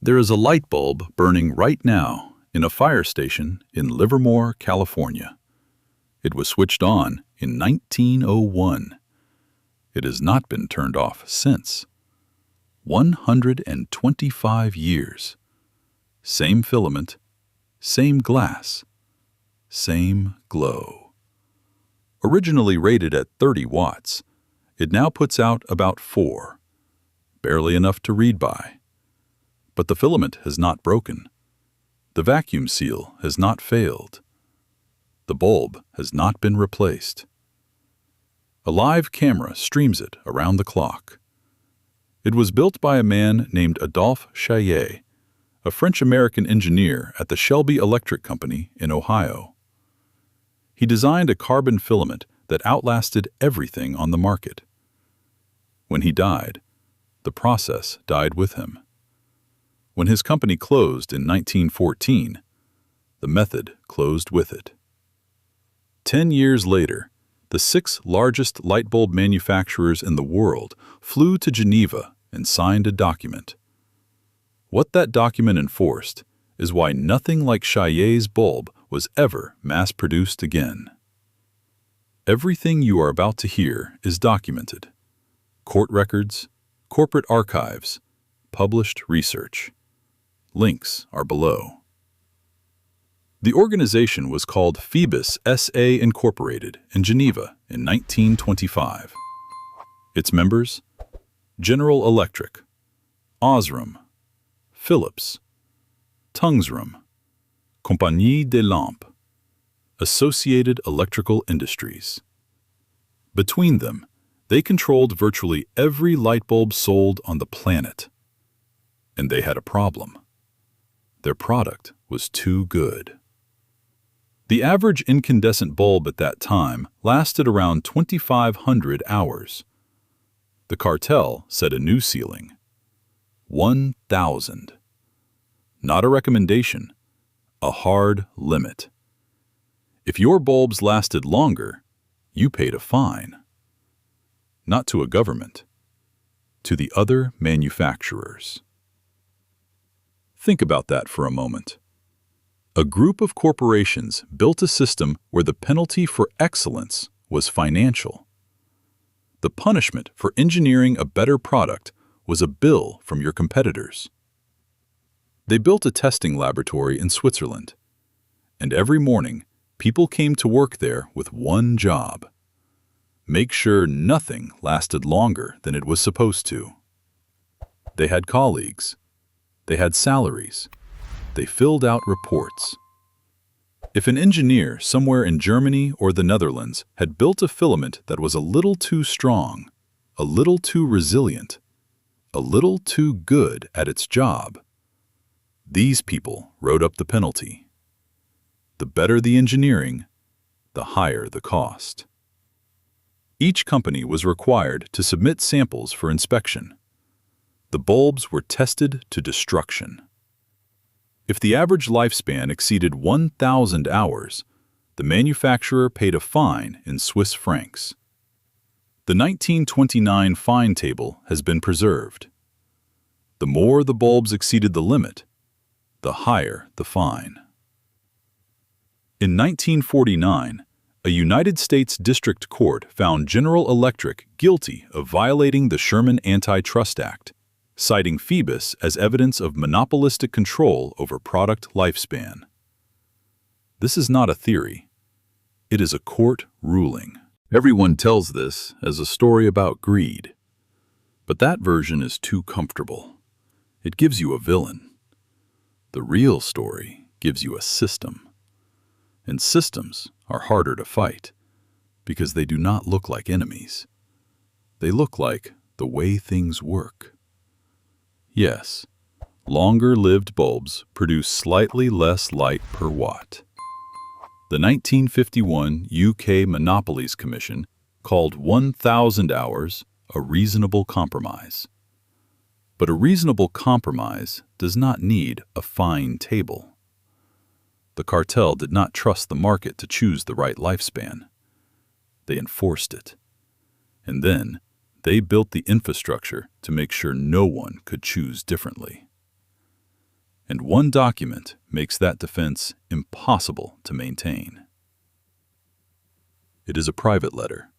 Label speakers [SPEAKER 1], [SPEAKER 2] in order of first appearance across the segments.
[SPEAKER 1] There is a light bulb burning right now in a fire station in Livermore, California. It was switched on in 1901. It has not been turned off since. 125 years. Same filament, same glass, same glow. Originally rated at 30 watts, it now puts out about 4, barely enough to read by. But the filament has not broken. The vacuum seal has not failed. The bulb has not been replaced. A live camera streams it around the clock. It was built by a man named Adolphe Chaillet, a French-American engineer at the Shelby Electric Company in Ohio. He designed a carbon filament that outlasted everything on the market. When he died, the process died with him. When his company closed in 1914, the method closed with it. 10 years later, the 6 largest light bulb manufacturers in the world flew to Geneva and signed a document. What that document enforced is why nothing like Chaillet's bulb was ever mass-produced again. Everything you are about to hear is documented. Court records, corporate archives, published research. Links are below. The organization was called Phoebus S.A. Incorporated in Geneva in 1925. Its members: General Electric, Osram, Philips, Tungsram, Compagnie des Lampes, Associated Electrical Industries. Between them, they controlled virtually every light bulb sold on the planet. And they had a problem. Their product was too good. The average incandescent bulb at that time lasted around 2,500 hours. The cartel set a new ceiling: 1,000. Not a recommendation, a hard limit. If your bulbs lasted longer, you paid a fine. Not to a government, to the other manufacturers. Think about that for a moment. A group of corporations built a system where the penalty for excellence was financial. The punishment for engineering a better product was a bill from your competitors. They built a testing laboratory in Switzerland, and every morning people came to work there with one job: make sure nothing lasted longer than it was supposed to. They had colleagues. They had salaries. They filled out reports. If an engineer somewhere in Germany or the Netherlands had built a filament that was a little too strong, a little too resilient, a little too good at its job, these people wrote up the penalty. The better the engineering, the higher the cost. Each company was required to submit samples for inspection. The bulbs were tested to destruction. If the average lifespan exceeded 1,000 hours, the manufacturer paid a fine in Swiss francs. The 1929 fine table has been preserved. The more the bulbs exceeded the limit, the higher the fine. In 1949, a United States District Court found General Electric guilty of violating the Sherman Anti-Trust Act, citing Phoebus as evidence of monopolistic control over product lifespan. This is not a theory. It is a court ruling. Everyone tells this as a story about greed. But that version is too comfortable. It gives you a villain. The real story gives you a system. And systems are harder to fight because they do not look like enemies. They look like the way things work. Yes, longer-lived bulbs produce slightly less light per watt. The 1951 UK Monopolies Commission called 1,000 hours a reasonable compromise. But a reasonable compromise does not need a fine table. The cartel did not trust the market to choose the right lifespan. They enforced it. And then they built the infrastructure to make sure no one could choose differently. And one document makes that defense impossible to maintain. It is a private letter,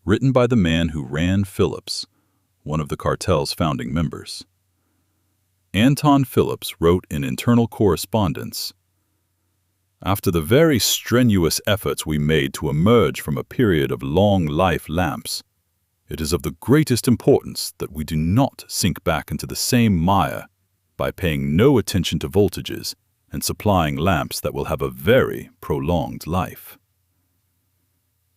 [SPEAKER 1] written by the man who ran Phillips, one of the cartel's founding members. Anton Phillips wrote in internal correspondence, "After the very strenuous efforts we made to emerge from a period of long-life lamps, it is of the greatest importance that we do not sink back into the same mire by paying no attention to voltages and supplying lamps that will have a very prolonged life."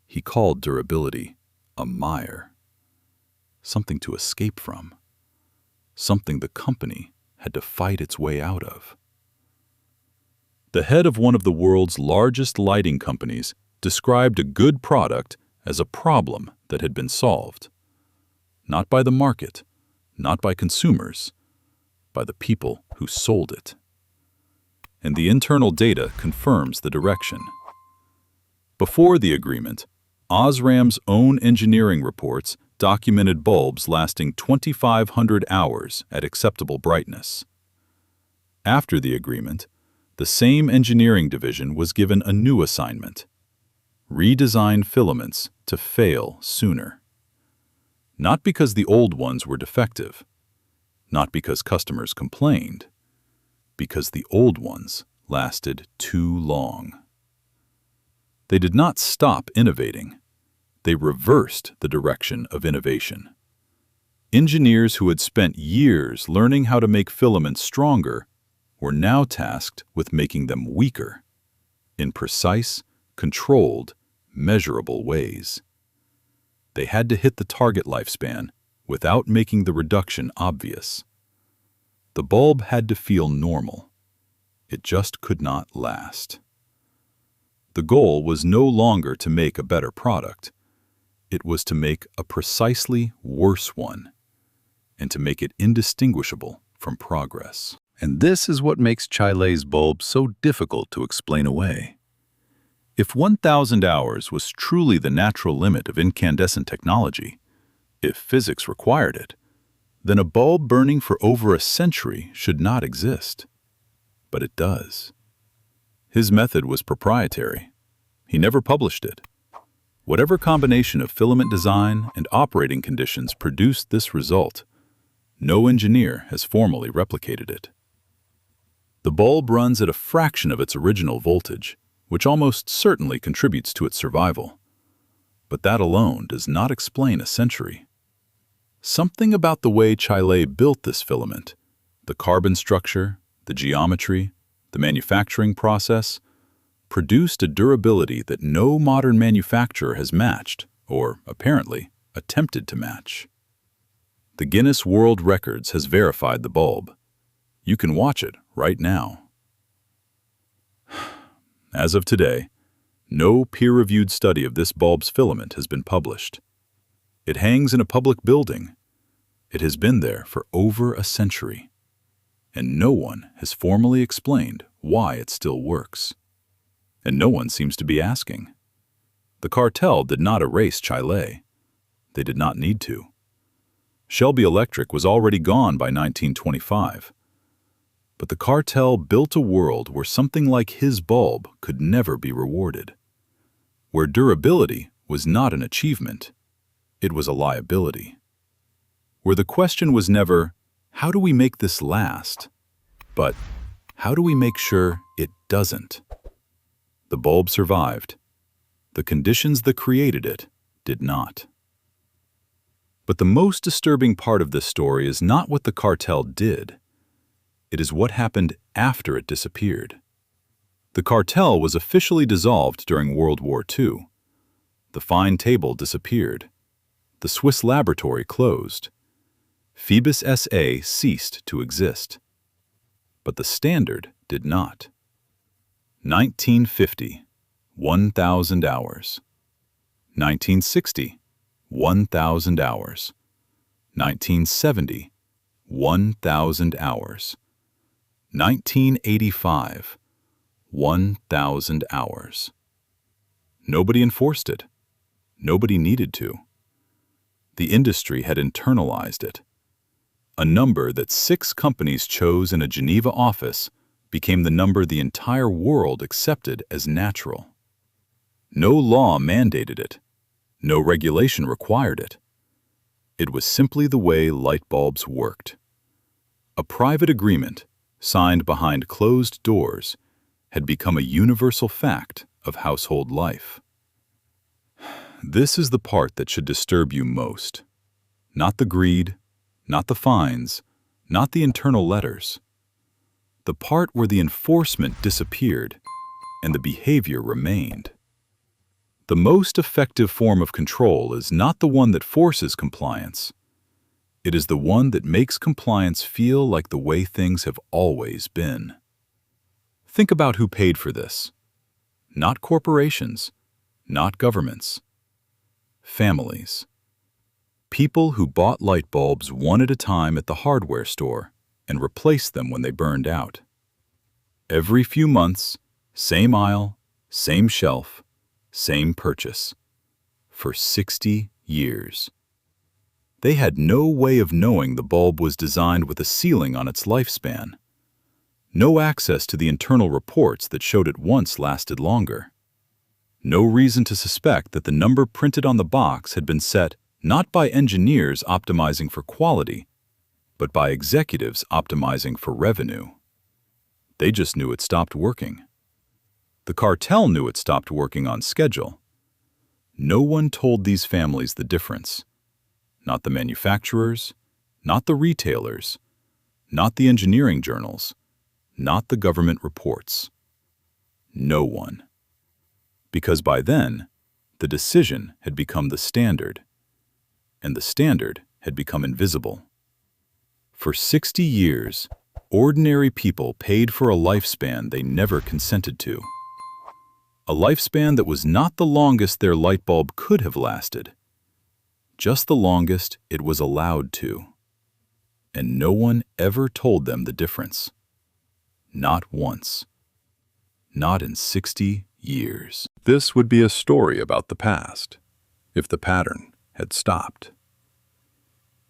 [SPEAKER 1] He called durability a mire, something to escape from, something the company had to fight its way out of. The head of one of the world's largest lighting companies described a good product as a problem that had been solved, not by the market, not by consumers, by the people who sold it. And the internal data confirms the direction. Before the agreement, Osram's own engineering reports documented bulbs lasting 2,500 hours at acceptable brightness. After the agreement, the same engineering division was given a new assignment: redesign filaments to fail sooner. Not because the old ones were defective, not because customers complained, because the old ones lasted too long. They did not stop innovating. They reversed the direction of innovation. Engineers who had spent years learning how to make filaments stronger were now tasked with making them weaker, in precise, controlled, measurable ways. They had to hit the target lifespan without making the reduction obvious. The bulb had to feel normal. It just could not last. The goal was no longer to make a better product. It was to make a precisely worse one, and to make it indistinguishable from progress. And this is what makes Chaillet's bulb so difficult to explain away. If 1,000 hours was truly the natural limit of incandescent technology, if physics required it, then a bulb burning for over a century should not exist. But it does. His method was proprietary. He never published it. Whatever combination of filament design and operating conditions produced this result, no engineer has formally replicated it. The bulb runs at a fraction of its original voltage, which almost certainly contributes to its survival. But that alone does not explain a century. Something about the way Chaillet built this filament, the carbon structure, the geometry, the manufacturing process, produced a durability that no modern manufacturer has matched, or, apparently, attempted to match. The Guinness World Records has verified the bulb. You can watch it right now. As of today, no peer-reviewed study of this bulb's filament has been published. It hangs in a public building. It has been there for over a century. And no one has formally explained why it still works. And no one seems to be asking. The cartel did not erase Chaillet. They did not need to. Shelby Electric was already gone by 1925. But the cartel built a world where something like his bulb could never be rewarded. Where durability was not an achievement, it was a liability. Where the question was never, how do we make this last? But how do we make sure it doesn't? The bulb survived. The conditions that created it did not. But the most disturbing part of this story is not what the cartel did. It is what happened after it disappeared. The cartel was officially dissolved during World War II. The fine table disappeared. The Swiss laboratory closed. Phoebus S.A. ceased to exist. But the standard did not. 1950, 1,000 hours. 1960, 1,000 hours. 1970, 1,000 hours. 1985, 1,000 hours. Nobody enforced it. Nobody needed to. The industry had internalized it. A number that 6 companies chose in a Geneva office became the number the entire world accepted as natural. No law mandated it. No regulation required it. It was simply the way light bulbs worked. A private agreement, signed behind closed doors, had become a universal fact of household life. This is the part that should disturb you most. Not the greed, not the fines, not the internal letters. The part where the enforcement disappeared and the behavior remained. The most effective form of control is not the one that forces compliance. It is the one that makes compliance feel like the way things have always been. Think about who paid for this. Not corporations, not governments. Families. People who bought light bulbs one at a time at the hardware store and replaced them when they burned out. Every few months, same aisle, same shelf, same purchase. For 60 years. They had no way of knowing the bulb was designed with a ceiling on its lifespan. No access to the internal reports that showed it once lasted longer. No reason to suspect that the number printed on the box had been set not by engineers optimizing for quality, but by executives optimizing for revenue. They just knew it stopped working. The cartel knew it stopped working on schedule. No one told these families the difference. Not the manufacturers, not the retailers, not the engineering journals, not the government reports. No one. Because by then, the decision had become the standard, and the standard had become invisible. For 60 years, ordinary people paid for a lifespan they never consented to. A lifespan that was not the longest their light bulb could have lasted, just the longest it was allowed to. And no one ever told them the difference. Not once. Not in 60 years.
[SPEAKER 2] This would be a story about the past, if the pattern had stopped.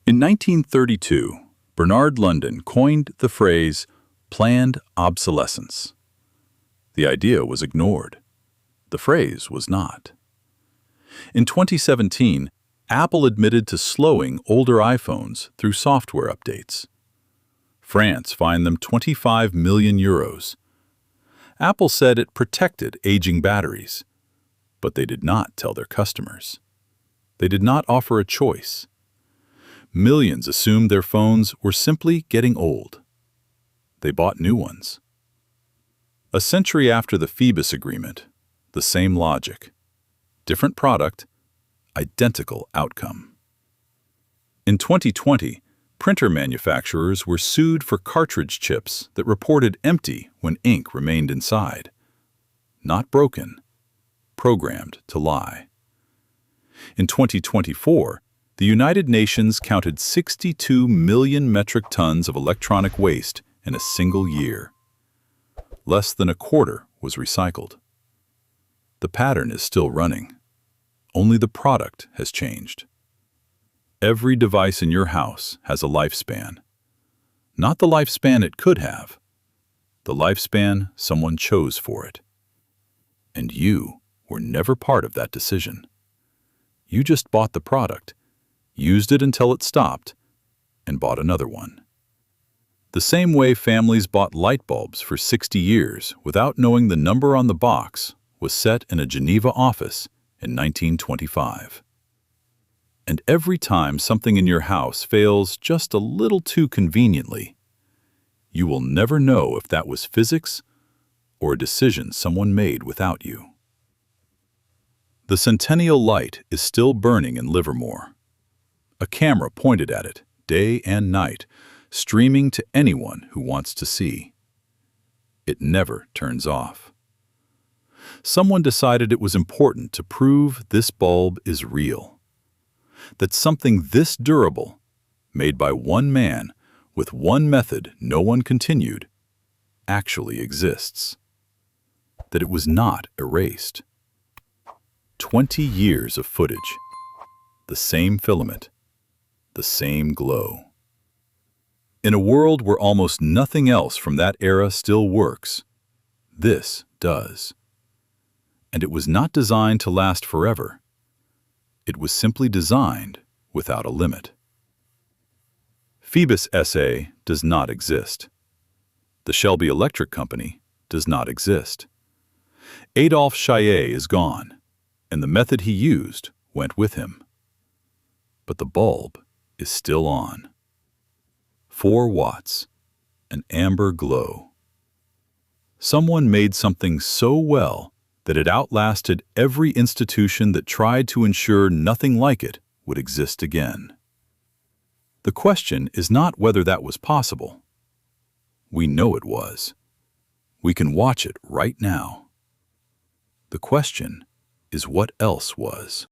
[SPEAKER 1] In 1932, Bernard London coined the phrase planned obsolescence. The idea was ignored. The phrase was not. In 2017, Apple admitted to slowing older iPhones through software updates. France fined them 25 million euros. Apple said it protected aging batteries, but they did not tell their customers. They did not offer a choice. Millions assumed their phones were simply getting old. They bought new ones. A century after the Phoebus Agreement, the same logic. Different product, identical outcome. In 2020, printer manufacturers were sued for cartridge chips that reported empty when ink remained inside. Not broken, programmed to lie. In 2024, the United Nations counted 62 million metric tons of electronic waste in a single year. Less than a quarter was recycled. The pattern is still running. Only the product has changed. Every device in your house has a lifespan. Not the lifespan it could have. The lifespan someone chose for it. And you were never part of that decision. You just bought the product, used it until it stopped, and bought another one. The same way families bought light bulbs for 60 years without knowing the number on the box was set in a Geneva office in 1925. And every time something in your house fails just a little too conveniently, you will never know if that was physics or a decision someone made without you. The Centennial light is still burning in Livermore. A camera pointed at it, day and night, streaming to anyone who wants to see. It never turns off. Someone decided it was important to prove this bulb is real. That something this durable, made by one man with one method no one continued, actually exists. That it was not erased. 20 years of footage. The same filament. The same glow. In a world where almost nothing else from that era still works, this does. And it was not designed to last forever. It was simply designed without a limit. Phoebus S.A. does not exist. The Shelby Electric Company does not exist. Adolphe Chaillet is gone, and the method he used went with him. But the bulb is still on. 4 watts, an amber glow. Someone made something so well that it outlasted every institution that tried to ensure nothing like it would exist again. The question is not whether that was possible. We know it was. We can watch it right now. The question is what else was.